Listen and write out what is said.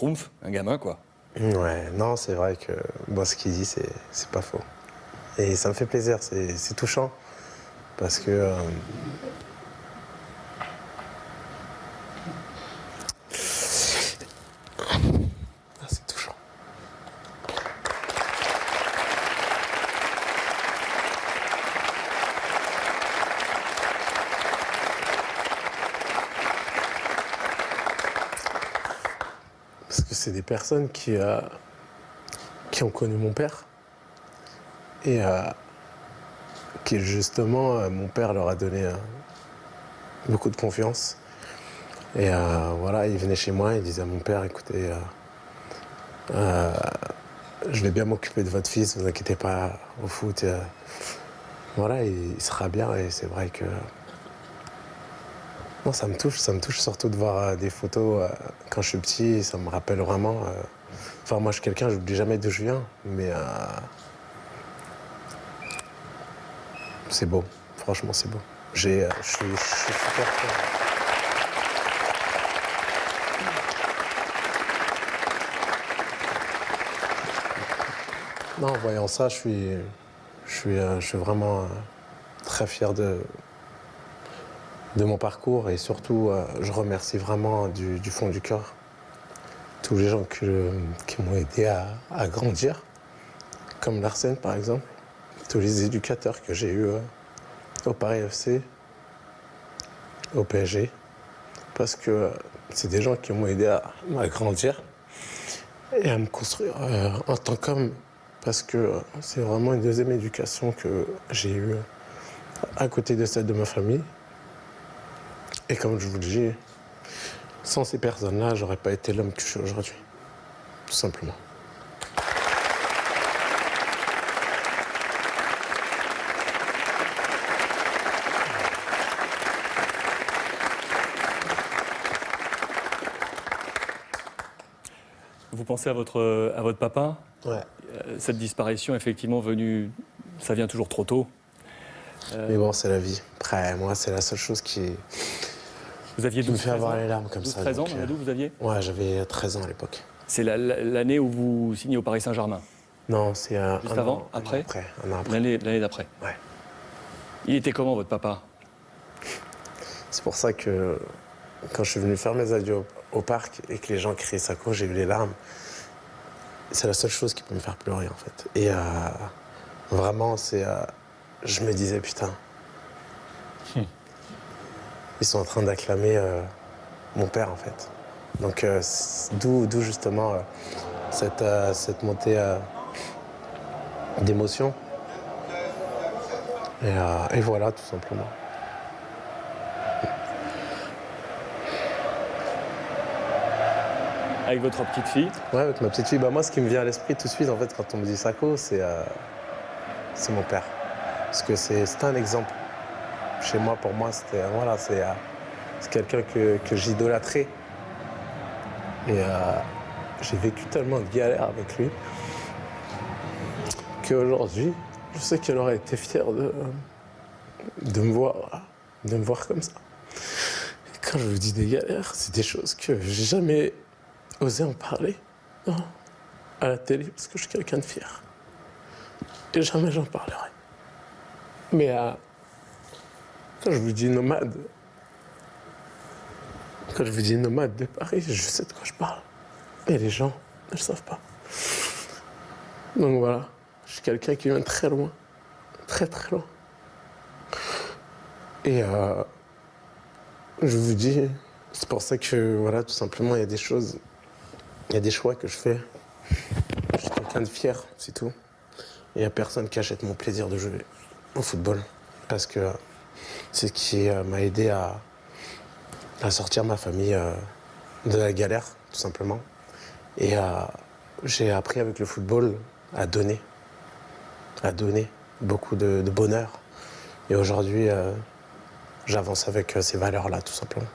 schtroumpf, un gamin, quoi. Ouais, non, c'est vrai que moi, ce qu'il dit, c'est pas faux. Et ça me fait plaisir, c'est touchant. Parce que. C'est touchant. Parce que c'est des personnes qui ont connu mon père. Et qui, justement, mon père leur a donné beaucoup de confiance. Et voilà, il venait chez moi, il disait à mon père, écoutez, je vais bien m'occuper de votre fils, ne vous inquiétez pas, au foot. Voilà, il sera bien. Et c'est vrai que... Non, ça me touche surtout de voir des photos quand je suis petit, ça me rappelle vraiment... Enfin, moi, je suis quelqu'un, je n'oublie jamais d'où je viens, mais c'est beau, franchement, c'est beau. Je suis super fier. Non, en voyant ça, je suis vraiment très fier de mon parcours et surtout, je remercie vraiment du fond du cœur tous les gens qui m'ont aidé à grandir, comme Larsen par exemple, tous les éducateurs que j'ai eus au Paris FC, au PSG, parce que c'est des gens qui m'ont aidé à grandir et à me construire en tant qu'homme, parce que c'est vraiment une deuxième éducation que j'ai eue à côté de celle de ma famille. Et comme je vous le dis, sans ces personnes-là, j'aurais pas été l'homme que je suis aujourd'hui, tout simplement. Vous pensez à votre papa? Ouais. Cette disparition, effectivement, ça vient toujours trop tôt. Mais bon, c'est la vie. Après, moi, c'est la seule chose qui Vous aviez me 12, fait 13 avoir ans les larmes comme 12, ça. 13 ans, donc, Mamadou, vous aviez? Ouais, j'avais 13 ans à l'époque. C'est l'année où vous signez au Paris Saint-Germain. Non, c'est Juste avant, après? Un an après. L'année d'après. Ouais. Il était comment, votre papa? C'est pour ça que quand je suis venu faire mes adieux au parc et que les gens criaient Sako, j'ai eu les larmes. C'est la seule chose qui peut me faire pleurer, en fait. Et vraiment, je me disais, putain, ils sont en train d'acclamer mon père, en fait. Donc, d'où justement cette montée d'émotion. Et voilà, tout simplement. Avec votre petite fille? Ouais, avec ma petite fille. Bah, moi, ce qui me vient à l'esprit tout de suite, en fait, quand on me dit Sako, c'est mon père. Parce que c'est un exemple. Chez moi, pour moi, c'est quelqu'un que j'idolâtrais. Et j'ai vécu tellement de galères avec lui qu'aujourd'hui, je sais qu'elle aurait été fière de me voir comme ça. Et quand je vous dis des galères, c'est des choses que j'ai jamais osé en parler à la télé parce que je suis quelqu'un de fier. Et jamais j'en parlerai. Mais quand je vous dis nomade, de Paris, je sais de quoi je parle. Et les gens ne le savent pas. Donc voilà, je suis quelqu'un qui vient de très loin. Très très loin. Et je vous dis, c'est pour ça que, voilà, tout simplement, il y a des choses, il y a des choix que je fais. Je suis quelqu'un de fier, c'est tout. Et il n'y a personne qui achète mon plaisir de jouer au football. Parce que c'est ce qui m'a aidé à sortir ma famille de la galère, tout simplement. Et j'ai appris avec le football à donner beaucoup de bonheur. Et aujourd'hui, j'avance avec ces valeurs-là, tout simplement.